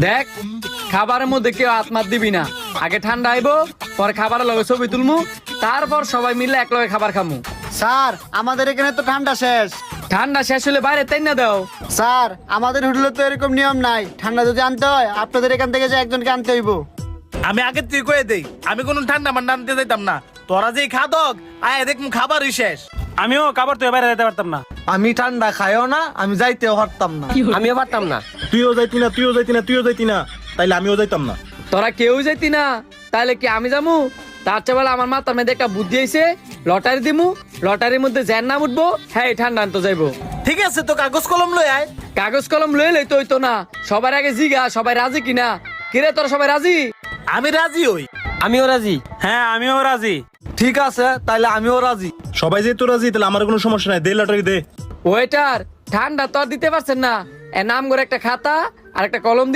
দেখ খাবারের মধ্যে কেউ আত্মার দিবি না, আগে ঠান্ডা আইবো, পরে খাবারের লগে ছবি তুলমু, তারপর সবাই মিলে এক লগে খাবার খামু। স্যার আমাদের এখানে তো ঠান্ডা শেষ। ঠান্ডা শেষ হলে বাইরে তাই না দাও। স্যার আমাদের হোটেলে তো এরকম নিয়ম নাই, ঠান্ডা যদি আনতে হয় আপনাদের এখান থেকে যে একজনকে আনতে হইব। আমি আগে তুই কয়ে দেই, আমি কোনো ঠান্ডা মান্ডা আনতে যাইতাম না। তোরা যে খাদক আয় দেখ খাবারই শেষ। আমিও খাবার তো বাইরে যেতে পারতাম না। আমি ঠান্ডা খাইও না, আমি যাইতেও পারতাম না। আমিও পারতাম না। তুইও যাইতি না, তুইও যাইতি না, তুইও যাইতি না, তাইলে আমিও যাইতাম না। তোরা কেউ যাইতি না, তাহলে কি আমি যামু? তার চেয়ে বলে আমার মাথার মধ্যে একটা বুদ্ধি আইছে, লটারি দিমু, লটারির মধ্যে যার নাম উঠবো হ্যাঁ ঠান্ডা আনতে যাইবো। ঠিক আছে, তো কাগজ কলম লই আয়। কাগজ কলম লয়ে লই তো হইতো না, সবার আগে জিগা সবাই রাজি কিনা। কিরে তোরা সবাই রাজি? আমি রাজি হই। আমিও রাজি। হ্যাঁ আমিও রাজি। ঠিক আছে, তাইলে আমিও রাজি। সবাই যেহেতু রাজি, তাহলে আমার কোনো সমস্যা নাই, দে লটারি দে। ওয়েটার ঠান্ডা তো আর দিতে পারছেন না, এর নাম করে একটা খাতা আর একটা কলম